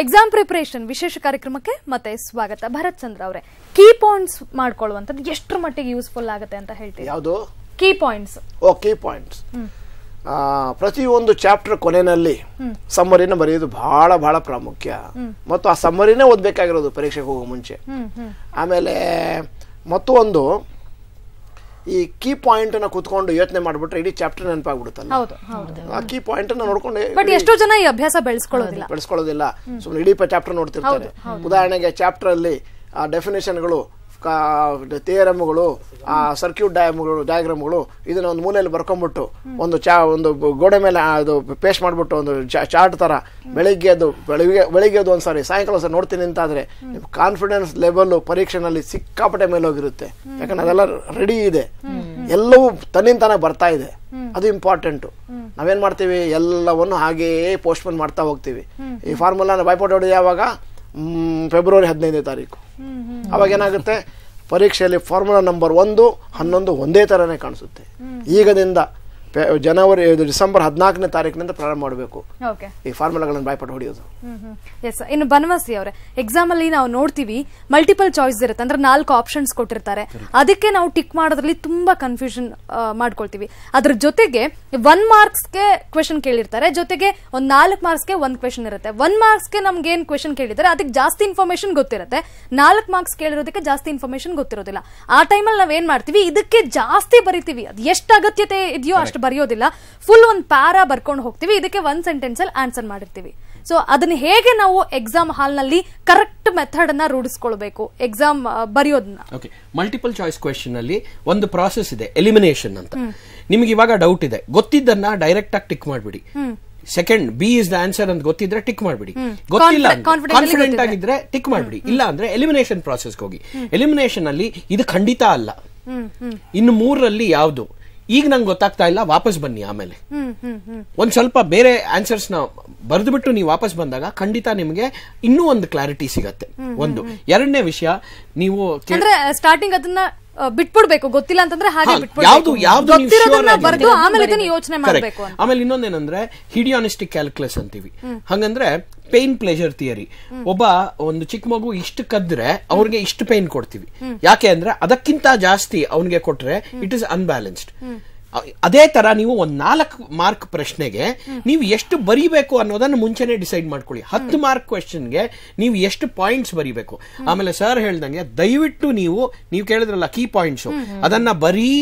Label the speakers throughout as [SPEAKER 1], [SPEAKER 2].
[SPEAKER 1] Exam preparation ವಿಶೇಷ ಕಾರ್ಯಕ್ರಮಕ್ಕೆ ಮತ್ತೆ ಸ್ವಾಗತ. ಭರತ್ ಚಂದ್ರ ಅವರೇ, ಕೀ ಪಾಯಿಂಟ್ಸ್ ಮಾಡ್ಕೊಳ್ಳುವಂತದ್ದು ಎಷ್ಟರ ಮಟ್ಟಿಗೆ ಯೂಸ್ಫುಲ್ ಆಗುತ್ತೆ ಅಂತ ಹೇಳ್ತೀವಿ?
[SPEAKER 2] ಯಾವುದು
[SPEAKER 1] ಕೀ ಪಾಯಿಂಟ್ಸ್?
[SPEAKER 2] ಕೀ ಪಾಯಿಂಟ್ಸ್ ಪ್ರತಿಯೊಂದು ಚಾಪ್ಟರ್ ಕೊನೆಯಲ್ಲಿ ಸಮ್ಮರಿನ ಬರೆಯೋದು ಬಹಳ ಬಹಳ ಪ್ರಾಮುಖ್ಯ ಮತ್ತು ಆ ಸಮ್ಮರಿನೇ ಓದಬೇಕಾಗಿರೋದು ಪರೀಕ್ಷೆಗೆ ಹೋಗೋ ಮುಂಚೆ. ಆಮೇಲೆ ಮತ್ತೊಂದು ಈ ಕೀ ಪಾಯಿಂಟ್ ಅನ್ನ ಕೂತ್ಕೊಂಡು ಯೋಚನೆ ಮಾಡ್ಬಿಟ್ರೆ ಇಡೀ ಚಾಪ್ಟರ್ ನೆನಪಾಗ್ಬಿಡುತ್ತಲ್ಲ. ಆ ಕೀ ಪಾಯಿಂಟ್ ಅನ್ನ ನೋಡ್ಕೊಂಡು
[SPEAKER 1] ಬಟ್ ಎಷ್ಟೋ ಜನ ಈ ಅಭ್ಯಾಸ ಬೆಳೆಸ್ಕೊಳ್ಳೋದಿಲ್ಲ, ಸುಮ್ಮನೆ ಇಡೀ ಚಾಪ್ಟರ್ ನೋಡ್ತಿರ್ತಾರೆ. ಉದಾಹರಣೆಗೆ ಚಾಪ್ಟರ್ ಅಲ್ಲಿ ಡೆಫಿನೇಷನ್ಗಳು, ಥಿಯರಮ್ಗಳು, ಸರ್ಕ್ಯೂಟ್ ಡಯಾಗ್ರಾಮ್ಗಳು ಇದನ್ನ ಒಂದು ಮೂಲೆಯಲ್ಲಿ ಬರ್ಕೊಂಡ್ಬಿಟ್ಟು ಒಂದು ಗೋಡೆ ಮೇಲೆ ಅದು ಪೇಸ್ಟ್ ಮಾಡ್ಬಿಟ್ಟು ಒಂದು ಚಾರ್ಟ್ ತರ ಬೆಳಿಗ್ಗೆ ಒಂದ್ಸಾರಿ ಸಾಯಂಕಾಲ ಒಂದ್ಸರಿ ನೋಡ್ತೀನಿ ಅಂತಾದ್ರೆ ನಿಮ್ ಕಾನ್ಫಿಡೆನ್ಸ್ ಲೆವೆಲ್ ಪರೀಕ್ಷೆನಲ್ಲಿ ಸಿಕ್ಕಾಪಟ್ಟೆ ಮೇಲೆ ಹೋಗಿರುತ್ತೆ. ಯಾಕಂದ್ರೆ ಅದೆಲ್ಲ ರೆಡಿ ಇದೆ, ಎಲ್ಲವೂ ತನ್ನಿಂತಾನೆ ಬರ್ತಾ ಇದೆ. ಅದು ಇಂಪಾರ್ಟೆಂಟ್. ನಾವೇನ್ ಮಾಡ್ತೀವಿ, ಎಲ್ಲವನ್ನು ಹಾಗೆಯೇ ಪೋಸ್ಟ್ಪೋನ್ ಮಾಡ್ತಾ ಹೋಗ್ತೀವಿ. ಈ ಫಾರ್ಮುಲಾನ ಬಾಯ್ಪಾಟ್ ಹೊಡೆದು ಯಾವಾಗ ಫೆಬ್ರವರಿ 15ನೇ ತಾರೀಕು. ಅವಾಗ ಏನಾಗುತ್ತೆ, ಪರೀಕ್ಷೆಯಲ್ಲಿ ಫಾರ್ಮುಲಾ ನಂಬರ್ 1, 11 ಒಂದೇ ತರನೇ ಕಾಣಿಸುತ್ತೆ. ಈಗದಿಂದ ಡಿಸೆಂಬರ್ 14ನೇ ತಾರೀಕಿನಿಂದ ಪ್ರಾರಂಭ ಮಾಡಬೇಕು ಈ ಫಾರ್ಮುಲಾಗಳನ್ನು ಬಾಯ್ಪಾಟ್ ಹೊಡೆಯೋದು. ಇನ್ನು ಬನವಾಸಿ ಅವರೇ, ಎಕ್ಸಾಮ್ ಅಲ್ಲಿ ನಾವು ನೋಡ್ತೀವಿ ಮಲ್ಟಿಪಲ್ ಚಾಯ್ಸ್ ಇರುತ್ತೆ, ಅಂದ್ರೆ 4 ಆಪ್ಷನ್ಸ್ ಕೊಟ್ಟಿರ್ತಾರೆ. ಅದಕ್ಕೆ ನಾವು ಟಿಕ್ ಮಾಡೋದ್ರಲ್ಲಿ ತುಂಬಾ ಕನ್ಫ್ಯೂಷನ್ ಮಾಡ್ಕೊಳ್ತೀವಿ. ಅದ್ರ ಜೊತೆಗೆ 1 ಮಾರ್ಕ್ಸ್ಗೆ ಕ್ವೆಶನ್ ಕೇಳಿರ್ತಾರೆ, ಜೊತೆಗೆ ಒಂದು 4 ಮಾರ್ಕ್ಸ್ಗೆ 1 ಕ್ವೆಶನ್ ಇರುತ್ತೆ. 1 ಮಾರ್ಕ್ಸ್ಗೆ ನಮ್ಗೆ ಏನ್ ಕ್ವೆಶನ್ ಕೇಳಿದ್ದಾರೆ ಅದಕ್ಕೆ ಜಾಸ್ತಿ ಇನ್ಫಾರ್ಮೇಶನ್ ಗೊತ್ತಿರುತ್ತೆ, 4 ಮಾರ್ಕ್ಸ್ ಕೇಳಿರೋದಕ್ಕೆ ಜಾಸ್ತಿ ಇನ್ಫಾರ್ಮೇಶನ್ ಗೊತ್ತಿರೋದಿಲ್ಲ. ಆ ಟೈಮಲ್ಲಿ ನಾವ್ ಏನ್ ಮಾಡ್ತೀವಿ, ಇದಕ್ಕೆ ಜಾಸ್ತಿ ಬರಿತೀವಿ. ಅದು ಎಷ್ಟು ಅಗತ್ಯತೆ ಇದೆಯೋ ಅಷ್ಟು ಬರೆಯೋದಿಲ್ಲ, ಫುಲ್ ಒಂದು ಪ್ಯಾರಾ ಬರ್ಕೊಂಡು ಹೋಗ್ತೀವಿ, ಇದಕ್ಕೆ 1 ಸೆಂಟೆನ್ಸ್ ಅಲ್ಲಿ ಆನ್ಸರ್ ಮಾಡಿರ್ತೀವಿ. ಸೊ ಅದನ್ನ ಹೇಗೆ ನಾವು ಎಕ್ಸಾಮ್ ಹಾಲ್ ನಲ್ಲಿ ಕರೆಕ್ಟ್ ಮೆಥಡ್ ಅನ್ನ ರೂಢಿಸ್ಕೊಳ್ಬೇಕು ಎಕ್ಸಾಮ್ ಬರೆಯೋದನ್ನ?
[SPEAKER 3] ಮಲ್ಟಿಪಲ್ ಚಾಯ್ಸ್ ಕ್ವೆಶ್ಚನ್ ಅಲ್ಲಿ ಒಂದು ಪ್ರಾಸೆಸ್ ಇದೆ, ಎಲಿಮಿನೇಷನ್ ಅಂತ. ನಿಮ್ಗೆ ಇವಾಗ ಡೌಟ್ ಇದೆ, ಗೊತ್ತಿದ್ದನ್ನ ಡೈರೆಕ್ಟ್ ಆಗಿ ಟಿಕ್ ಮಾಡ್ಬಿಡಿ. Second B is the answer ಅಂತ ಗೊತ್ತಿದ್ರೆ ಟಿಕ್ ಮಾಡ್ಬಿಡಿ. ಗೊತ್ತಿಲ್ಲ, ಕಾನ್ಫಿಡೆಂಟ್ ಆಗಿದ್ರೆ ಟಿಕ್ ಮಾಡ್ಬಿಡಿ. ಇಲ್ಲ ಅಂದ್ರೆ ಎಲಿಮಿನೇಷನ್ ಪ್ರಾಸೆಸ್ಗೆ ಹೋಗಿ. ಎಲಿಮಿನೇಷನ್ ಅಲ್ಲಿ ಇದು ಖಂಡಿತ ಅಲ್ಲ, ಇನ್ನು 3ರಲ್ಲಿ ಯಾವ್ದು ಈಗ ನಂಗೆ ಗೊತ್ತಾಗ್ತಾ ಇಲ್ಲ, ವಾಪಸ್ ಬನ್ನಿ. ಆಮೇಲೆ ಒಂದ್ ಸ್ವಲ್ಪ ಬೇರೆ ಆನ್ಸರ್ಸ್ ನ ಬರೆದು ಬಿಟ್ಟು ನೀವು ವಾಪಸ್ ಬಂದಾಗ ಖಂಡಿತ ನಿಮಗೆ ಇನ್ನೂ ಒಂದು ಕ್ಲಾರಿಟಿ ಸಿಗತ್ತೆ. ಒಂದು. ಎರಡನೇ ವಿಷಯ, ನೀವು
[SPEAKER 1] ಸ್ಟಾರ್ಟಿಂಗ್ ಅದನ್ನ ಬಿಟ್ಬಿಡ್ಬೇಕು, ಗೊತ್ತಿಲ್ಲ ಅಂತಂದ್ರೆ ಹಾಗೆ ಯೋಚನೆ ಮಾಡಬೇಕು.
[SPEAKER 3] ಆಮೇಲೆ ಇನ್ನೊಂದೇನಂದ್ರೆ ಹಿಡಿಯಾನಿಸ್ಟಿಕ್ ಕ್ಯಾಲ್ಕುಲಸ್ ಅಂತೀವಿ. ಹಂಗಂದ್ರೆ ಪೇನ್ ಪ್ಲೆಜರ್ ಥಿಯರಿ. ಒಂದು ಚಿಕ್ಕ ಮಗು ಇಷ್ಟು ಕದ್ರೆ ಅವ್ರಿಗೆ ಇಷ್ಟು ಪೇನ್ ಕೊಡ್ತೀವಿ. ಯಾಕೆ ಅಂದ್ರೆ ಅದಕ್ಕಿಂತ ಜಾಸ್ತಿ ಅವನಿಗೆ ಕೊಟ್ರೆ ಇಟ್ ಇಸ್ ಅನ್ಬ್ಯಾಲೆನ್ಸ್ಡ್. ಅದೇ ತರ ನೀವು ಒಂದು 4 ಮಾರ್ಕ್ ಪ್ರಶ್ನೆಗೆ ನೀವು ಎಷ್ಟು ಬರೀಬೇಕು ಅನ್ನೋದನ್ನ ಮುಂಚೆನೆ ಡಿಸೈಡ್ ಮಾಡ್ಕೊಳ್ಳಿ. 10 ಮಾರ್ಕ್ ಕ್ವೆಶ್ಚನ್ಗೆ ನೀವು ಎಷ್ಟು ಪಾಯಿಂಟ್ಸ್ ಬರೀಬೇಕು. ಆಮೇಲೆ ಸರ್ ಹೇಳ್ದಂಗೆ ದಯವಿಟ್ಟು ನೀವು ಕೇಳಿದ್ರಲ್ಲ ಕೀ ಪಾಯಿಂಟ್ಸ್, ಅದನ್ನ ಬರೀ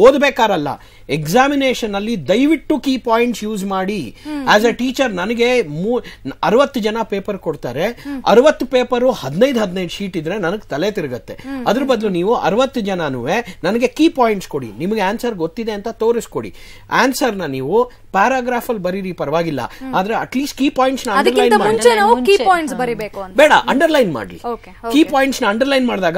[SPEAKER 3] ಓದಬೇಕಾರಲ್ಲ, ಎಕ್ಸಾಮಿನೇಷನ್ ಅಲ್ಲಿ ದಯವಿಟ್ಟು ಕೀ ಪಾಯಿಂಟ್ಸ್ ಯೂಸ್ ಮಾಡಿ. ಆಸ್ ಅ ಟೀಚರ್ ನನಗೆ 60 ಜನ ಪೇಪರ್ ಕೊಡ್ತಾರೆ, 60 ಪೇಪರು 15 ಶೀಟ್ ಇದ್ರೆ ನನಗೆ ತಲೆ ತಿರುಗತ್ತೆ. ಅದ್ರ ಬದಲು ನೀವು 60 ಜನನೂ ನನಗೆ ಕೀ ಪಾಯಿಂಟ್ಸ್ ಕೊಡಿ, ನಿಮಗೆ ಆನ್ಸರ್ ಗೊತ್ತಿದೆ ಅಂತ ತೋರಿಸ್ಕೊಡಿ. ಆನ್ಸರ್ ನ ನೀವು ಪ್ಯಾರಾಗ್ರಾಫ್ ಅಲ್ಲಿ ಬರೀರಿ, ಪರವಾಗಿಲ್ಲ, ಆದ್ರೆ ಅಟ್ಲೀಸ್ಟ್ ಕೀ ಪಾಯಿಂಟ್ಸ್ ನ ಅಂಡರ್ಲೈನ್ ಮಾಡಿ. ಬೇಡ, ಅಂಡರ್ಲೈನ್ ಮಾಡ್ಲಿ. ಕೀ ಪಾಯಿಂಟ್ಸ್ ನ ಅಂಡರ್ಲೈನ್ ಮಾಡಿದಾಗ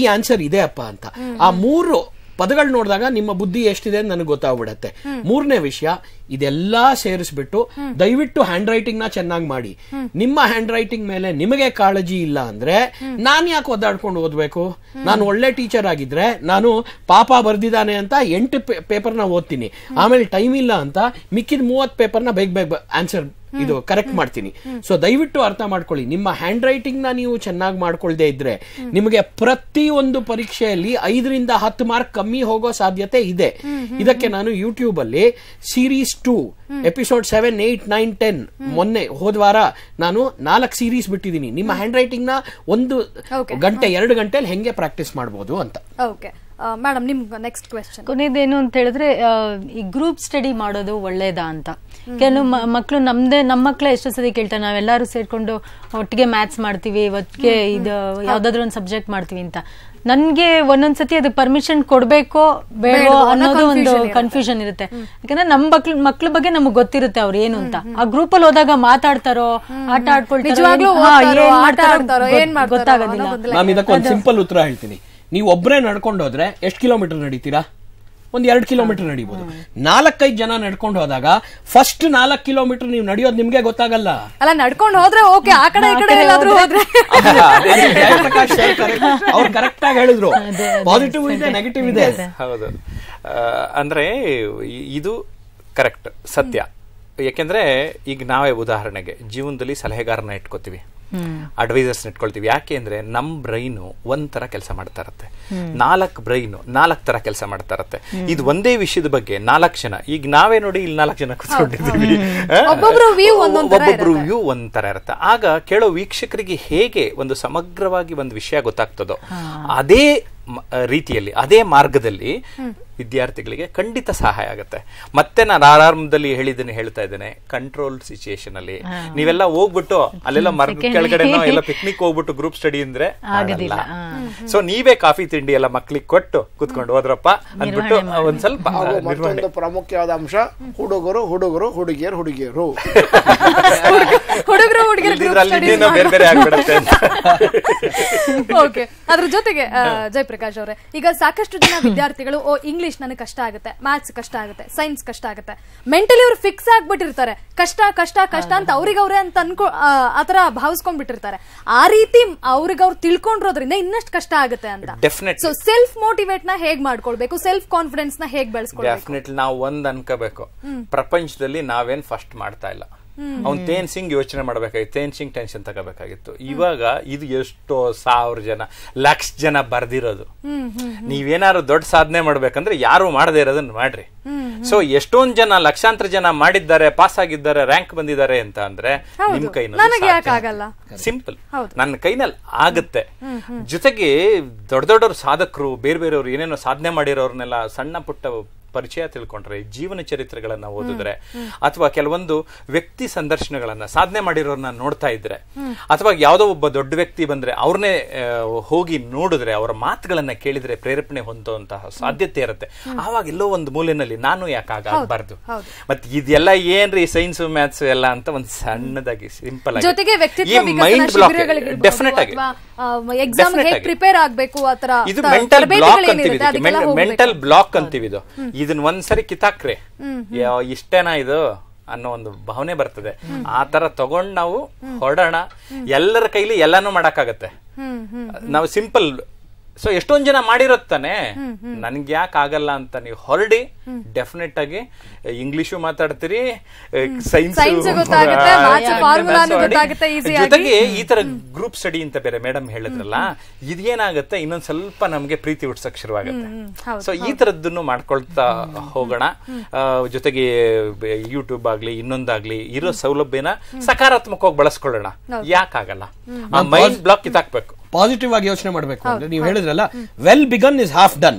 [SPEAKER 3] ಈ ಆನ್ಸರ್ ಇದೆ ಅಪ್ಪ ಅಂತ ಆ 3 ಪದಗಳು ನೋಡಿದಾಗ ನಿಮ್ಮ ಬುದ್ಧಿ ಎಷ್ಟಿದೆ ಅಂತ ನನಗೆ ಗೊತ್ತಾಗ್ಬಿಡತ್ತೆ. 3ನೇ ವಿಷಯ, ಇದೆಲ್ಲಾ ಸೇರಿಸ್ಬಿಟ್ಟು ದಯವಿಟ್ಟು ಹ್ಯಾಂಡ್ ರೈಟಿಂಗ್ ನ ಚೆನ್ನಾಗಿ ಮಾಡಿ. ನಿಮ್ಮ ಹ್ಯಾಂಡ್ ರೈಟಿಂಗ್ ಮೇಲೆ ನಿಮಗೆ ಕಾಳಜಿ ಇಲ್ಲ ಅಂದ್ರೆ ನಾನ್ ಯಾಕೆ ಒದ್ದಾಡ್ಕೊಂಡು ಓದ್ಬೇಕು? ನಾನು ಒಳ್ಳೆ ಟೀಚರ್ ಆಗಿದ್ರೆ ನಾನು ಪಾಪ ಬರ್ದಿದ್ದಾನೆ ಅಂತ 8 ಪೇಪರ್ನ ಓದ್ತೀನಿ, ಆಮೇಲೆ ಟೈಮ್ ಇಲ್ಲ ಅಂತ ಮಿಕ್ಕಿದ 30 ಪೇಪರ್ನ ಬೇಗ ಆನ್ಸರ್ ಇದು ಕರೆಕ್ಟ್ ಮಾಡ್ತೀನಿ. ಸೊ ದಯವಿಟ್ಟು ಅರ್ಥ ಮಾಡ್ಕೊಳ್ಳಿ, ನಿಮ್ಮ ಹ್ಯಾಂಡ್ ರೈಟಿಂಗ್ ನ ನೀವು ಚೆನ್ನಾಗಿ ಮಾಡ್ಕೊಳ್ದೇ ಇದ್ರೆ ನಿಮಗೆ ಪ್ರತಿಯೊಂದು ಪರೀಕ್ಷೆಯಲ್ಲಿ 5ರಿಂದ 10 ಮಾರ್ಕ್ ಕಮ್ಮಿ ಹೋಗೋ ಸಾಧ್ಯತೆ ಇದೆ. ಇದಕ್ಕೆ ನಾನು ಯೂಟ್ಯೂಬ್ ಅಲ್ಲಿ ಸೀರೀಸ್ 2 ಎಪಿಸೋಡ್ 7, 8, 9, 10 ಮೊನ್ನೆ ಹೋದ್ವಾರ ನಾನು 4 ಸೀರೀಸ್ ಬಿಟ್ಟಿದ್ದೀನಿ. ನಿಮ್ಮ ಹ್ಯಾಂಡ್ ರೈಟಿಂಗ್ ನ 1 ಗಂಟೆ 2 ಗಂಟೆಯಲ್ಲಿ ಹೆಂಗೆ ಪ್ರಾಕ್ಟೀಸ್ ಮಾಡಬಹುದು ಅಂತ.
[SPEAKER 1] ಮೇಡಮ್, ನಿಮ್ಗೆ ನೆಕ್ಸ್ಟ್ ಕ್ವೆಶ್ಚನ್
[SPEAKER 4] ಕೊನೆಯದೇನು ಅಂತ ಹೇಳಿದ್ರೆ, ಈ ಗ್ರೂಪ್ ಸ್ಟಡಿ ಮಾಡೋದು ಒಳ್ಳೇದಾ ಅಂತ. ಕೆಲವು ಮಕ್ಕಳು ನಮ್ಮ ಮಕ್ಕಳೇ ಎಷ್ಟೋ ಸತಿ ಕೇಳ್ತಾರೆ, ನಾವೆಲ್ಲರೂ ಸೇರ್ಕೊಂಡು ಒಟ್ಟಿಗೆ ಮ್ಯಾಥ್ಸ್ ಮಾಡ್ತೀವಿ, ಒಟ್ಟಿಗೆ ಇದು ಯಾವ್ದಾದ್ರು ಒಂದು ಸಬ್ಜೆಕ್ಟ್ ಮಾಡ್ತೀವಿ ಅಂತ. ನನ್ಗೆ ಒಂದೊಂದ್ಸತಿ ಅದು ಪರ್ಮಿಷನ್ ಕೊಡ್ಬೇಕೋ ಬೇಡೋ ಅನ್ನೋದು ಒಂದು ಕನ್ಫ್ಯೂಷನ್ ಇರುತ್ತೆ. ಯಾಕಂದ್ರೆ ನಮ್ಮ ಮಕ್ಳ ಬಗ್ಗೆ ನಮಗ್ ಗೊತ್ತಿರುತ್ತೆ ಅವ್ರು ಏನು ಅಂತ. ಆ ಗ್ರೂಪ್ ಅಲ್ಲಿ ಹೋದಾಗ ಮಾತಾಡ್ತಾರೋ, ಆಟ ಆಡ್ಕೊಳ್ತಾರೋ, ಗೊತ್ತಾಗೋದಿಲ್ಲ.
[SPEAKER 3] ನಾನು ಇದಕ್ಕೊಂದು ಸಿಂಪಲ್ ಉತ್ತರ ಹೇಳ್ತೀನಿ. ನೀವು ಒಬ್ಬರೇ ನಡ್ಕೊಂಡು ಹೋದ್ರೆ ಎಷ್ಟು ಕಿಲೋಮೀಟರ್ ನಡೀತೀರಾ? ಒಂದು 2 ಕಿಲೋಮೀಟರ್ ನಡೀಬಹುದು. 4-5 ಜನ ನಡ್ಕೊಂಡು ಹೋದಾಗ ಫಸ್ಟ್ 4 ಕಿಲೋಮೀಟರ್ ನೀವು ನಡೆಯೋದು ನಿಮ್ಗೆ ಗೊತ್ತಾಗಲ್ಲ.
[SPEAKER 1] ಅಲ್ಲ, ನಡ್ಕೊಂಡು ಹೋದ್ರೆ ಓಕೆ, ಆ ಕಡೆ ಈ ಕಡೆ ಎಲ್ಲಾದ್ರೂ ಹೋದ್ರೆ
[SPEAKER 3] ಅವ್ರು ಕರೆಕ್ಟ್ ಆಗಿ ಹೇಳಿದ್ರು, ಪಾಸಿಟಿವ್ ಇದೆ, ನೆಗೆಟಿವ್ ಇದೆ.
[SPEAKER 5] ಹೌದು, ಅಂದ್ರೆ ಇದು ಕರೆಕ್ಟ್ ಸತ್ಯ. ಯಾಕೆಂದ್ರೆ ಈಗ ನಾವೇ ಉದಾಹರಣೆಗೆ ಜೀವನದಲ್ಲಿ ಸಲಹೆಗಾರನ ಇಟ್ಕೋತೀವಿ, ಅಡ್ವೈಸರ್ಸ್ ಇಟ್ಕೊಳ್ತೀವಿ. ಯಾಕೆ ಅಂದ್ರೆ ನಮ್ ಬ್ರೈನು ಒಂಥರ ಕೆಲಸ ಮಾಡ್ತಾ ಇರತ್ತೆ, 4 ಬ್ರೈನು 4 ತರ ಕೆಲಸ ಮಾಡ್ತಾ ಇರತ್ತೆ. ಇದು ಒಂದೇ ವಿಷಯದ ಬಗ್ಗೆ 4 ಜನ, ಈಗ ನಾವೇ ನೋಡಿ ಇಲ್ಲಿ 4 ಜನ ಕೂತ್ಕೊಂಡಿದ್ದೀವಿ, ಒಬ್ಬೊಬ್ರು ವ್ಯೂ ಒಂಥರ ಇರುತ್ತೆ. ಆಗ ಕೇಳೋ ವೀಕ್ಷಕರಿಗೆ ಹೇಗೆ ಒಂದು ಸಮಗ್ರವಾಗಿ ಒಂದು ವಿಷಯ ಗೊತ್ತಾಗ್ತದೋ ಅದೇ ರೀತಿಯಲ್ಲಿ ಅದೇ ಮಾರ್ಗದಲ್ಲಿ ವಿದ್ಯಾರ್ಥಿಗಳಿಗೆ ಖಂಡಿತ ಸಹಾಯ ಆಗುತ್ತೆ. ಮತ್ತೆ ನಾನು ಆರಂಭದಲ್ಲಿ ಹೇಳ್ತಾ ಇದ್ದೇನೆ, ಕಂಟ್ರೋಲ್ ಸಿಚುಯೇಷನ್ ಅಲ್ಲಿ ನೀವೆಲ್ಲ ಹೋಗ್ಬಿಟ್ಟು ಅಲ್ಲೆಲ್ಲ ಮರ್ಗ ಕೆಳಗಡೆನೋ ಎಲ್ಲ ಪಿಕ್ನಿಕ್ ಹೋಗ್ಬಿಟ್ಟು ಗ್ರೂಪ್ ಸ್ಟಡಿ ಅಂದ್ರೆ ಆಗಲ್ಲ. ಸೊ ನೀವೇ ಕಾಫಿ ತಿಂಡಿ ಎಲ್ಲ ಮಕ್ಳಿಗೆ ಕೊಟ್ಟು ಕುತ್ಕೊಂಡು ಹೋದ್ರಪ್ಪ ಅಂದ್ಬಿಟ್ಟು ಒಂದ್ ಸ್ವಲ್ಪ
[SPEAKER 2] ಮತ್ತೊಂದು ಪ್ರಮುಖವಾದ ಅಂಶ, ಹುಡುಗರು ಹುಡುಗಿಯರು
[SPEAKER 5] ಬೇರೆ ಬೇರೆ ಆಗ್ಬಿಡುತ್ತೆ ಅಂತ.
[SPEAKER 6] ಅದ್ರ ಜೊತೆಗೆ ಜಯಪ್ರಕಾಶ್ ಅವರೇ, ಈಗ ಸಾಕಷ್ಟು ಜನ ವಿದ್ಯಾರ್ಥಿಗಳು ಇಂಗ್ಲಿಷ್ ನನಗೆ ಕಷ್ಟ ಆಗುತ್ತೆ, ಮ್ಯಾಥ್ಸ್ ಕಷ್ಟ ಆಗುತ್ತೆ, ಸೈನ್ಸ್ ಕಷ್ಟ ಆಗುತ್ತೆ, ಮೆಂಟಲಿ ಅವ್ರು ಫಿಕ್ಸ್ ಆಗ್ಬಿಟ್ಟಿರ್ತಾರೆ, ಕಷ್ಟ ಕಷ್ಟ ಕಷ್ಟ ಅಂತ ಅವ್ರಿಗವ್ರೆ ಅಂತ ಆತರ ಭಾವಿಸ್ಕೊಂಡ್ಬಿಟ್ಟಿರ್ತಾರೆ. ಆ ರೀತಿ ಅವ್ರಿಗವ್ರು ತಿಳ್ಕೊಂಡಿರೋದ್ರಿಂದ ಇನ್ನಷ್ಟು ಕಷ್ಟ ಆಗುತ್ತೆ ಅಂತ. ಸೊ ಸೆಲ್ಫ್ ಮೋಟಿವೇಟ್ ನ ಹೇಗ್ ಮಾಡ್ಕೊಳ್ಬೇಕು, ಸೆಲ್ಫ್ ಕಾನ್ಫಿಡೆನ್ಸ್ ನ ಹೇಗ್ ಬೆಳೆಸ್ಕೊಳ್ಬೇಕು?
[SPEAKER 5] ಡೆಫಿನೆಟ್ಲಿ ನಾವು ಒಂದ್ ಅನ್ಕೋಬೇಕು, ಪ್ರಪಂಚದಲ್ಲಿ ನಾವೇನ್ ಫಸ್ಟ್ ಮಾಡ್ತಾ ಇಲ್ಲ. ಅವ್ನು ತೇನ್ ಸಿಂಗ್ ಯೋಚನೆ ಮಾಡ್ಬೇಕಾಗಿತ್ತು, ತೇನ್ ಸಿಂಗ್ ಟೆನ್ಷನ್ ತಗೋಬೇಕಾಗಿತ್ತು. ಇವಾಗ ಇದು ಎಷ್ಟೋ 1000 ಜನ 1,00,000 ಜನ ಬರ್ದಿರೋದು. ನೀವೇನಾದ್ರು ದೊಡ್ಡ ಸಾಧನೆ ಮಾಡ್ಬೇಕಂದ್ರೆ ಯಾರು ಮಾಡದೇ ಇರೋದನ್ನ ಮಾಡ್ರಿ. ಸೊ ಎಷ್ಟೊಂದ್ ಜನ ಲಕ್ಷಾಂತರ ಜನ ಮಾಡಿದ್ದಾರೆ, ಪಾಸ್ ಆಗಿದ್ದಾರೆ, ರ್ಯಾಂಕ್ ಬಂದಿದ್ದಾರೆ ಅಂತ ಅಂದ್ರೆ ನಿಮ್ ಕೈನಲ್ಲಿ ಸಿಂಪಲ್, ನನ್ನ ಕೈನಲ್ಲಿ ಆಗುತ್ತೆ. ಜೊತೆಗೆ ದೊಡ್ಡದೊಡ್ಡವ್ರು ಸಾಧಕರು ಬೇರೆ ಬೇರೆಯವ್ರು ಏನೇನೋ ಸಾಧನೆ ಮಾಡಿರೋರ್ನೆಲ್ಲ ಸಣ್ಣ ಪುಟ್ಟ ಪರಿಚಯ ತಿಳ್ಕೊಂಡ್ರೆ, ಜೀವನ ಚರಿತ್ರೆಗಳನ್ನ ಓದಿದ್ರೆ, ಅಥವಾ ಕೆಲವೊಂದು ವ್ಯಕ್ತಿ ಸಂದರ್ಶನಗಳನ್ನ ಸಾಧನೆ ಮಾಡಿರೋರ್ನ ನೋಡ್ತಾ ಇದ್ರೆ, ಅಥವಾ ಯಾವ್ದೋ ಒಬ್ಬ ದೊಡ್ಡ ವ್ಯಕ್ತಿ ಬಂದ್ರೆ ಅವ್ರನ್ನೇ ಹೋಗಿ ನೋಡಿದ್ರೆ, ಅವರ ಮಾತುಗಳನ್ನ ಕೇಳಿದ್ರೆ ಪ್ರೇರೇಪಣೆ ಹೊಂದುವಂತಹ ಸಾಧ್ಯತೆ ಇರುತ್ತೆ. ಆವಾಗ ಎಲ್ಲೋ ಒಂದು ಮೂಲೆಯಲ್ಲಿ ನಾನು ಯಾಕಾಗಬಾರ್ದು, ಮತ್ತೆ ಇದೆಲ್ಲ ಏನ್ರಿ ಸೈನ್ಸ್ ಮ್ಯಾಥ್ಸ್ ಎಲ್ಲ ಅಂತ ಒಂದು ಸಣ್ಣದಾಗಿ ಸಿಂಪಲ್ ಆಗಿ ಈ ಮೈಂಡ್ ಬ್ಲಾಕ್ ಡೆಫಿನೆಟ್ ಆಗಿ
[SPEAKER 6] ಪ್ರಿಪೇರ್ ಆಗ್ಬೇಕು.
[SPEAKER 5] ಇದು ಮೆಂಟಲ್ ಬ್ಲಾಕ್ ಅಂತೀವಿ, ಮೆಂಟಲ್ ಬ್ಲಾಕ್ ಅಂತೀವಿ. ಇದನ್ನ ಒಂದ್ಸರಿ ಕಿತ್ತಾಕ್ರೆ ಇಷ್ಟೇನಾ ಇದು ಅನ್ನೋ ಒಂದು ಭಾವನೆ ಬರ್ತದೆ. ಆ ತರ ತಗೊಂಡ್ ನಾವು ಹೊರಡೋಣ. ಎಲ್ಲರ ಕೈಲಿ ಎಲ್ಲಾನು ಮಾಡಕ್ಕಾಗತ್ತೆ. ನಾವು ಸಿಂಪಲ್. ಸೊ ಎಷ್ಟೊಂದ್ ಜನ ಮಾಡಿರುತ್ತಾನೆ, ನನ್ಗೆ ಯಾಕೆ ಆಗಲ್ಲ ಅಂತ ನೀವು ಹೊರಡಿ. ಡೆಫಿನೆಟ್ ಆಗಿ ಇಂಗ್ಲಿಷು ಮಾತಾಡ್ತೀರಿ, ಸೈನ್ಸ್ ಜೊತೆಗೆ ಈ ತರ ಗ್ರೂಪ್ ಸ್ಟಡಿ ಅಂತ ಬೇರೆ ಮೇಡಮ್ ಹೇಳಿದ್ರಲ್ಲ, ಇದೇನಾಗತ್ತೆ ಇನ್ನೊಂದ್ ಸ್ವಲ್ಪ ನಮ್ಗೆ ಪ್ರೀತಿ ಹುಡ್ಸಕ್ ಶುರುವಾಗತ್ತೆ. ಸೊ ಈ ತರದ್ದನ್ನು ಮಾಡ್ಕೊಳ್ತಾ ಹೋಗೋಣ. ಜೊತೆಗೆ ಯೂಟ್ಯೂಬ್ ಆಗ್ಲಿ ಇನ್ನೊಂದಾಗ್ಲಿ ಇರೋ ಸೌಲಭ್ಯನ ಸಕಾರಾತ್ಮಕವಾಗಿ ಬಳಸ್ಕೊಳ್ಳೋಣ. ಯಾಕಾಗಲ್ಲ, ಆ ಮೈಂಡ್ ಬ್ಲಾಕ್ ಕಿತ್ತಾಕ್ಬೇಕು,
[SPEAKER 3] ಪಾಸಿಟಿವ್ ಆಗಿ ಯೋಚನೆ ಮಾಡ್ಬೇಕು. ಅಂದ್ರೆ ನೀವು ಹೇಳಿದ್ರಲ್ಲ, well begun is half done.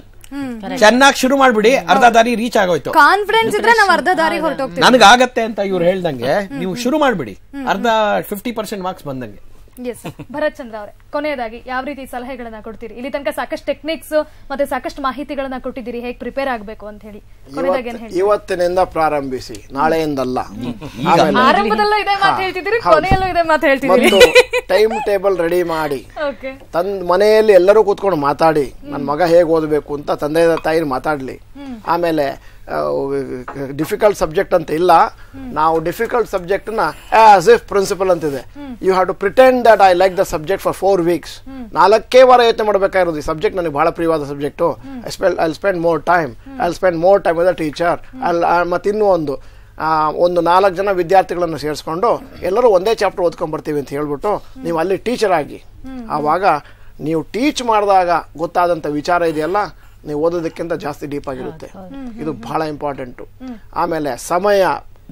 [SPEAKER 3] ಚೆನ್ನಾಗಿ ಶುರು ಮಾಡ್ಬಿಡಿ, ಅರ್ಧ ದಾರಿ ರೀಚ್ ಆಗೋಯ್ತು.
[SPEAKER 6] ಕಾನ್ಫಿಡೆನ್ಸ್ ಇದ್ರೆ ನಾವು ಅರ್ಧ ದಾರಿ ಹೊರಟೋಗ್ತೀವಿ.
[SPEAKER 3] ನನಗಾಗತ್ತೆ ಅಂತ ಇವ್ರು ಹೇಳ್ದಂಗೆ ನೀವು ಶುರು ಮಾಡ್ಬಿಡಿ, ಅರ್ಧ 50% ಮಾರ್ಕ್ಸ್ ಬಂದಂಗೆ.
[SPEAKER 6] ಎಸ್, ಭರತ್ ಚಂದ್ರ ಅವರೇ, ಕೊನೆಯದಾಗಿ ಯಾವ ರೀತಿ ಸಲಹೆಗಳನ್ನ ಕೊಡ್ತೀರಿ? ಇಲ್ಲಿ ತನಕ ಸಾಕಷ್ಟು ಟೆಕ್ನಿಕ್ಸ್ ಮತ್ತೆ ಸಾಕಷ್ಟು ಮಾಹಿತಿಗಳನ್ನ ಕೊಟ್ಟಿದ್ದೀರಿ, ಹೇಗೆ ಪ್ರಿಪೇರ್ ಆಗಬೇಕು ಅಂತ ಹೇಳಿ. ಕೊನೆಯದಾಗಿ ಏನು ಹೇಳಿ?
[SPEAKER 2] ಇವತ್ತಿನಿಂದ ಪ್ರಾರಂಭಿಸಿ, ನಾಳೆಯಿಂದಲ್ಲ.
[SPEAKER 6] ಆರಂಭದಲ್ಲೂ ಇದೇ ಮಾತು ಹೇಳ್ತಿದ್ದೀರಿ, ಕೊನೆಯಲ್ಲೂ ಇದೇ ಮಾತು ಹೇಳ್ತಿದ್ದೀರಿ.
[SPEAKER 2] ಟೈಮ್ ಟೇಬಲ್ ರೆಡಿ ಮಾಡಿ, ಮನೆಯಲ್ಲಿ ಎಲ್ಲರೂ ಕೂತ್ಕೊಂಡು ಮಾತಾಡಿ, ನನ್ನ ಮಗ ಹೇಗೆ ಓದಬೇಕು ಅಂತ ತಂದೆ ತಾಯಿ ಮಾತಾಡ್ಲಿ. ಆಮೇಲೆ ಡಿಫಿಕಲ್ಟ್ ಸಬ್ಜೆಕ್ಟ್ ಅಂತ ಇಲ್ಲ, ನಾವು ಡಿಫಿಕಲ್ಟ್ ಸಬ್ಜೆಕ್ಟ್ ನ ಆಸ್ ಇಫ್ ಪ್ರಿನ್ಸಿಪಲ್ ಅಂತಿದೆ. You have to pretend that I like the subject for 4 weeks. 4 ವಾರ ಯೋಚನೆ ಮಾಡಬೇಕಾಗಿರೋದು. ಈ ಸಬ್ಜೆಕ್ಟ್ ನನಗೆ ಬಹಳ ಪ್ರಿಯವಾದ subject. I spend more time with the teacher. ಮತ್ತೆ ಇನ್ನೂ ಒಂದು 4 ಜನ ವಿದ್ಯಾರ್ಥಿಗಳನ್ನು ಸೇರಿಸ್ಕೊಂಡು ಎಲ್ಲರೂ ಒಂದೇ ಚಾಪ್ಟರ್ ಓದ್ಕೊಂಡ್ ಬರ್ತೀವಿ ಅಂತ ಹೇಳ್ಬಿಟ್ಟು ನೀವು ಅಲ್ಲಿ ಟೀಚರ್ ಆಗಿ, ಆವಾಗ ನೀವು ಟೀಚ್ ಮಾಡಿದಾಗ ಗೊತ್ತಾದಂತ ವಿಚಾರ ಇದೆಯಲ್ಲ, ನೀವು ಓದೋದಕ್ಕಿಂತ ಜಾಸ್ತಿ ಡೀಪ್ ಆಗಿರುತ್ತೆ. ಇದು ಬಹಳ ಇಂಪಾರ್ಟೆಂಟು. ಆಮೇಲೆ ಸಮಯ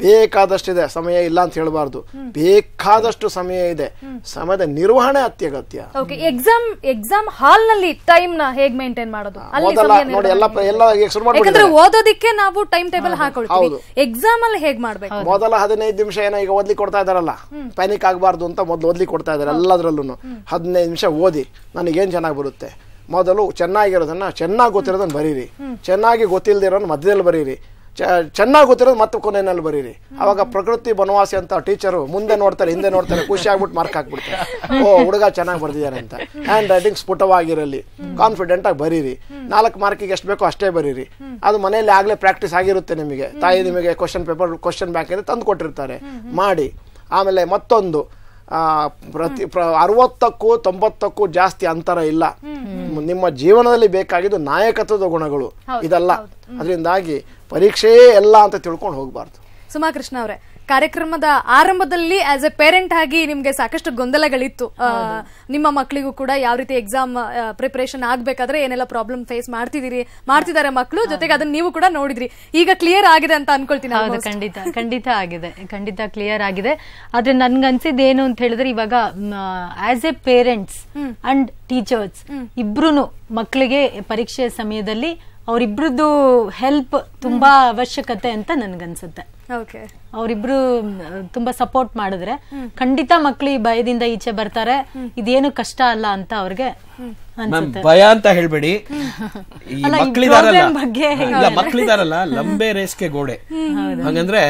[SPEAKER 2] ಬೇಕಾದಷ್ಟಿದೆ, ಸಮಯ ಇಲ್ಲ ಅಂತ ಹೇಳಬಾರ್ದು, ಬೇಕಾದಷ್ಟು ಸಮಯ ಇದೆ. ಸಮಯದ ನಿರ್ವಹಣೆ ಅತ್ಯಗತ್ಯ.
[SPEAKER 6] ಎಕ್ಸಾಮ್ ಹಾಲ್ ನಲ್ಲಿ ಟೈಮ್ ನ ಹೇಗೆ ಮೇಂಟೈನ್ ಮಾಡೋದು?
[SPEAKER 2] ನೋಡಿ, ಎಲ್ಲ ಶುರು
[SPEAKER 6] ಮಾಡ್ಬಿಟ್ಟು ಓದೋದಕ್ಕೆ ನಾವು ಟೈಮ್ ಟೇಬಲ್ ಹಾಕೊಳ್ತೀವಿ. ಎಕ್ಸಾಮ್ ಅಲ್ಲಿ ಹೇಗೆ ಮಾಡ್ಬೇಕು?
[SPEAKER 2] ಮೊದಲ 15 ನಿಮಿಷ ಏನೋ ಈಗ ಓದ್ಲಿಕ್ಕೆ ಕೊಡ್ತಾ ಇದಾರಲ್ಲ, ಪ್ಯಾನಿಕ್ ಆಗಬಾರ್ದು ಅಂತ ಮೊದಲು ಓದ್ಲಿಕ್ಕೆ ಕೊಡ್ತಾ ಇದಾರೆ. ಎಲ್ಲದ್ರಲ್ಲೂ 15 ನಿಮಿಷ ಓದಿ, ನನಗೇನ್ ಚೆನ್ನಾಗಿ ಬರುತ್ತೆ. ಮೊದಲು ಚೆನ್ನಾಗಿರೋದನ್ನ, ಚೆನ್ನಾಗಿ ಗೊತ್ತಿರೋದನ್ನ ಬರೀರಿ, ಚೆನ್ನಾಗಿ ಗೊತ್ತಿಲ್ಲದಿರೋನ್ ಮಧ್ಯದಲ್ಲಿ ಬರೀರಿ, ಚೆನ್ನಾಗಿ ಗೊತ್ತಿರೋದು ಮತ್ತೆ ಕೊನೆಯಲ್ಲಿ ಬರೀರಿ. ಅವಾಗ ಪ್ರಕೃತಿ ಬನವಾಸಿ ಅಂತ ಟೀಚರು ಮುಂದೆ ನೋಡ್ತಾರೆ, ಹಿಂದೆ ನೋಡ್ತಾರೆ, ಖುಷಿ ಆಗ್ಬಿಟ್ಟು ಮಾರ್ಕ್ ಹಾಕ್ಬಿಡ್ತಾರೆ. ಓ, ಹುಡುಗ ಚೆನ್ನಾಗಿ ಬರ್ದಿದ್ದಾರೆ ಅಂತ. ಹ್ಯಾಂಡ್ ರೈಟಿಂಗ್ ಸ್ಫುಟವಾಗಿರಲಿ, ಕಾನ್ಫಿಡೆಂಟ್ ಆಗಿ ಬರೀರಿ. 4 ಮಾರ್ಕಿಗೆ ಎಷ್ಟು ಬೇಕೋ ಅಷ್ಟೇ ಬರೀರಿ. ಅದು ಮನೆಯಲ್ಲಿ ಆಗ್ಲೇ ಪ್ರಾಕ್ಟೀಸ್ ಆಗಿರುತ್ತೆ ನಿಮಗೆ. ತಾಯಿ ನಿಮಗೆ ಕ್ವಶನ್ ಪೇಪರ್, ಕ್ವಶನ್ ಬ್ಯಾಂಕ್ ಇಂದ ತಂದು ಕೊಟ್ಟಿರ್ತಾರೆ, ಮಾಡಿ. ಆಮೇಲೆ ಮತ್ತೊಂದು 60ಕ್ಕೂ 90ಕ್ಕೂ ಜಾಸ್ತಿ ಅಂತರ ಇಲ್ಲ. ನಿಮ್ಮ ಜೀವನದಲ್ಲಿ ಬೇಕಾಗಿದ್ದು ನಾಯಕತ್ವದ ಗುಣಗಳು, ಇದಲ್ಲ. ಅದರಿಂದಾಗಿ ಪರೀಕ್ಷೆಯೇ ಎಲ್ಲ ಅಂತ ತಿಳ್ಕೊಂಡು ಹೋಗಬಾರ್ದು.
[SPEAKER 6] ಸುಮಾ ಕೃಷ್ಣ ಅವರೇ, ಕಾರ್ಯಕ್ರಮದ ಆರಂಭದಲ್ಲಿ ಆಸ್ ಎ ಪೇರೆಂಟ್ ಆಗಿ ನಿಮ್ಗೆ ಸಾಕಷ್ಟು ಗೊಂದಲಗಳಿತ್ತು. ನಿಮ್ಮ ಮಕ್ಕಳಿಗೂ ಕೂಡ ಯಾವ ರೀತಿ ಎಕ್ಸಾಮ್ ಪ್ರಿಪರೇಷನ್ ಆಗ್ಬೇಕಾದ್ರೆ ಏನೆಲ್ಲ ಪ್ರಾಬ್ಲಮ್ ಫೇಸ್ ಮಾಡ್ತಿದ್ದಾರೆ ಮಕ್ಕಳು, ಜೊತೆಗೆ ಅದನ್ನ ನೀವು ಕೂಡ ನೋಡಿದ್ರಿ. ಈಗ ಕ್ಲಿಯರ್ ಆಗಿದೆ ಅಂತ ಅನ್ಕೊಳ್ತೀನಿ.
[SPEAKER 4] ಖಂಡಿತ ಆಗಿದೆ, ಖಂಡಿತ ಕ್ಲಿಯರ್ ಆಗಿದೆ. ಆದ್ರೆ ನನ್ಗನ್ಸಿದ್ ಏನು ಅಂತ ಹೇಳಿದ್ರೆ, ಇವಾಗ as A parents and teachers ಇಬ್ರು ಮಕ್ಕಳಿಗೆ ಪರೀಕ್ಷೆಯ ಸಮಯದಲ್ಲಿ ಅವರಿಬ್ರದ್ದು ಹೆಲ್ಪ್ ತುಂಬಾ ಅವಶ್ಯಕತೆ ಅಂತ ನನ್ಗನ್ಸುತ್ತೆ. ಅವರಿಬ್ರು ತುಂಬಾ ಸಪೋರ್ಟ್ ಮಾಡಿದ್ರೆ ಖಂಡಿತ ಮಕ್ಳು ಈ ಭಯದಿಂದ ಈಚೆ ಬರ್ತಾರೆ. ಇದೇನು ಕಷ್ಟ ಅಲ್ಲ ಅಂತ ಅವ್ರಿಗೆ
[SPEAKER 3] ಭಯ ಅಂತ ಹೇಳ್ಬೇಡಿ. ಮಕ್ಳಿದಾರಲ್ಲ ಲಂಬೆ ರೇಸ್ಗೆ ಗೋಡೆ. ಹಂಗಂದ್ರೆ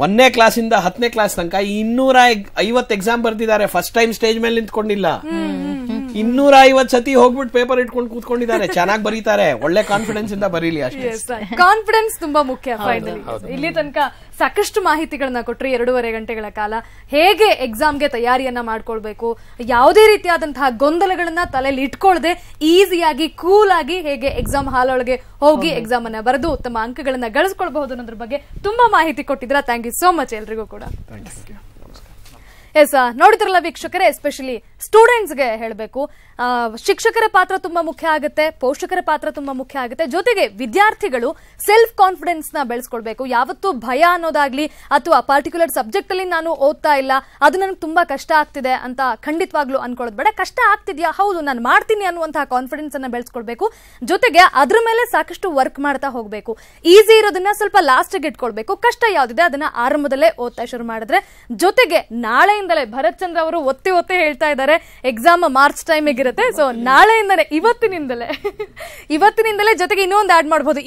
[SPEAKER 3] 1ನೇ ಕ್ಲಾಸಿಂದ 10ನೇ ಕ್ಲಾಸ್ ತನಕ 250 ಎಕ್ಸಾಮ್ ಬರ್ತಿದ್ದಾರೆ. ಫಸ್ಟ್ ಟೈಮ್ ಸ್ಟೇಜ್ ಮೇಲೆ ನಿಂತ್ಕೊಂಡಿಲ್ಲ. 250 ಸತಿ ಹೋಗ್ಬಿಟ್ಟು ಪೇಪರ್ ಇಟ್ಕೊಂಡು ಕೂತ್ಕೊಂಡಿದ್ದಾರೆ. ಚೆನ್ನಾಗಿ ಬರೀತಾರೆ, ಒಳ್ಳೆ ಕಾನ್ಫಿಡೆನ್ಸ್ ಇಂದ ಬರೀಲಿ ಅಷ್ಟೇ.
[SPEAKER 6] ಕಾನ್ಫಿಡೆನ್ಸ್ ತುಂಬಾ ಮುಖ್ಯ. ಫೈನಲಿ ಇಲ್ಲಿ ತನಕ ಸಾಕಷ್ಟು ಮಾಹಿತಿಗಳನ್ನ ಕೊಟ್ರಿ. 2.5 ಗಂಟೆಗಳ ಕಾಲ ಹೇಗೆ ಎಕ್ಸಾಮ್ಗೆ ತಯಾರಿಯನ್ನ ಮಾಡ್ಕೊಳ್ಬೇಕು, ಯಾವುದೇ ರೀತಿಯಾದಂತಹ ಗೊಂದಲಗಳನ್ನ ತಲೆಯಲ್ಲಿ ಇಟ್ಕೊಳ್ಳದೆ ಈಸಿಯಾಗಿ ಕೂಲ್ ಆಗಿ ಹೇಗೆ ಎಕ್ಸಾಮ್ ಹಾಲ್ ಒಳಗೆ ಹೋಗಿ ಎಕ್ಸಾಮ್ ಅನ್ನ ಬರೆದು ಉತ್ತಮ ಅಂಕಗಳನ್ನ ಗಳಿಸ್ಕೊಳ್ಬಹುದು ಅನ್ನೋದ್ರ ಬಗ್ಗೆ ತುಂಬಾ ಮಾಹಿತಿ ಕೊಟ್ಟಿದ್ರ. ಥ್ಯಾಂಕ್ ಯು ಸೋ ಮಚ್ ಎಲ್ರಿಗೂ ಕೂಡ. ಎಸ್, ನೋಡಿದ್ರಲ್ಲ ವೀಕ್ಷಕರೇ, ಎಸ್ಪೆಷಲಿ ಸ್ಟೂಡೆಂಟ್ಸ್ಗೆ ಹೇಳಬೇಕು, ಶಿಕ್ಷಕರ ಪಾತ್ರ ತುಂಬಾ ಮುಖ್ಯ ಆಗುತ್ತೆ, ಪೋಷಕರ ಪಾತ್ರ ತುಂಬಾ ಮುಖ್ಯ ಆಗುತ್ತೆ. ಜೊತೆಗೆ ವಿದ್ಯಾರ್ಥಿಗಳು ಸೆಲ್ಫ್ ಕಾನ್ಫಿಡೆನ್ಸ್ ನ ಬೆಳೆಸ್ಕೊಳ್ಬೇಕು. ಯಾವತ್ತೂ ಭಯ ಅನ್ನೋದಾಗ್ಲಿ ಅಥವಾ ಪರ್ಟಿಕ್ಯುಲರ್ ಸಬ್ಜೆಕ್ಟ್ ಅಲ್ಲಿ ನಾನು ಓದ್ತಾ ಇಲ್ಲ, ಅದು ನನಗೆ ತುಂಬಾ ಕಷ್ಟ ಆಗ್ತಿದೆ ಅಂತ ಖಂಡಿತವಾಗ್ಲೂ ಅನ್ಕೊಳ್ಳೋದು ಬೇಡ. ಕಷ್ಟ ಆಗ್ತಿದ್ಯಾ, ಹೌದು ನಾನು ಮಾಡ್ತೀನಿ ಅನ್ನುವಂತಹ ಕಾನ್ಫಿಡೆನ್ಸ್ ಅನ್ನ ಬೆಳೆಸ್ಕೊಳ್ಬೇಕು. ಜೊತೆಗೆ ಅದ್ರ ಮೇಲೆ ಸಾಕಷ್ಟು ವರ್ಕ್ ಮಾಡ್ತಾ ಹೋಗ್ಬೇಕು. ಈಸಿ ಇರೋದನ್ನ ಸ್ವಲ್ಪ ಲಾಸ್ಟ್ ಗೆ ಇಟ್ಕೊಳ್ಬೇಕು. ಕಷ್ಟ ಯಾವ್ದಿದೆ ಅದನ್ನ ಆರಂಭದಲ್ಲೇ ಓದ್ತಾ ಶುರು ಮಾಡಿದ್ರೆ, ಜೊತೆಗೆ ನಾಳೆಯಿಂದಲೇ ಭರತ್ ಚಂದ್ರ ಅವರು ಒತ್ತಿ ಹೇಳ್ತಾ ಇದ್ದಾರೆ ಎಕ್ಸಾಮ್ ಮಾರ್ಚ್ ಟೈಮಿಗೆ ಇರುತ್ತೆ. ಸೊ ನಾಳೆಯಿಂದಲೇ, ಇವತ್ತಿನಿಂದಲೇ ಜೊತೆಗೆ ಇನ್ನೊಂದು ಆಡ್ ಮಾಡಬಹುದು,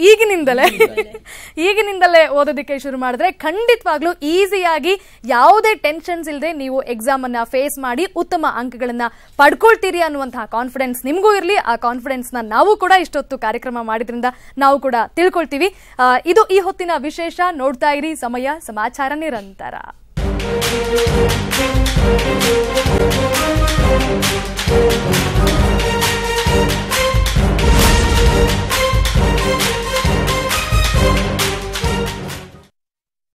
[SPEAKER 6] ಈಗಿನಿಂದಲೇ ಓದೋದಕ್ಕೆ ಶುರು ಮಾಡಿದ್ರೆ ಖಂಡಿತವಾಗ್ಲೂ ಈಸಿಯಾಗಿ ಯಾವುದೇ ಟೆನ್ಷನ್ಸ್ ಇಲ್ಲದೆ ನೀವು ಎಕ್ಸಾಮ್ ಅನ್ನ ಫೇಸ್ ಮಾಡಿ ಉತ್ತಮ ಅಂಕಗಳನ್ನ ಪಡ್ಕೊಳ್ತೀರಿ ಅನ್ನುವಂತಹ ಕಾನ್ಫಿಡೆನ್ಸ್ ನಿಮಗೂ ಇರಲಿ. ಆ ಕಾನ್ಫಿಡೆನ್ಸ್ ನ ನಾವು ಕೂಡ ಇಷ್ಟೊತ್ತು ಕಾರ್ಯಕ್ರಮ ಮಾಡಿದ್ರಿಂದ ನಾವು ಕೂಡ ತಿಳ್ಕೊಳ್ತೀವಿ. ಇದು ಈ ಹೊತ್ತಿನ ವಿಶೇಷ. ನೋಡ್ತಾ ಇರಿ ಸಮಯ ಸಮಾಚಾರ ನಿರಂತರ.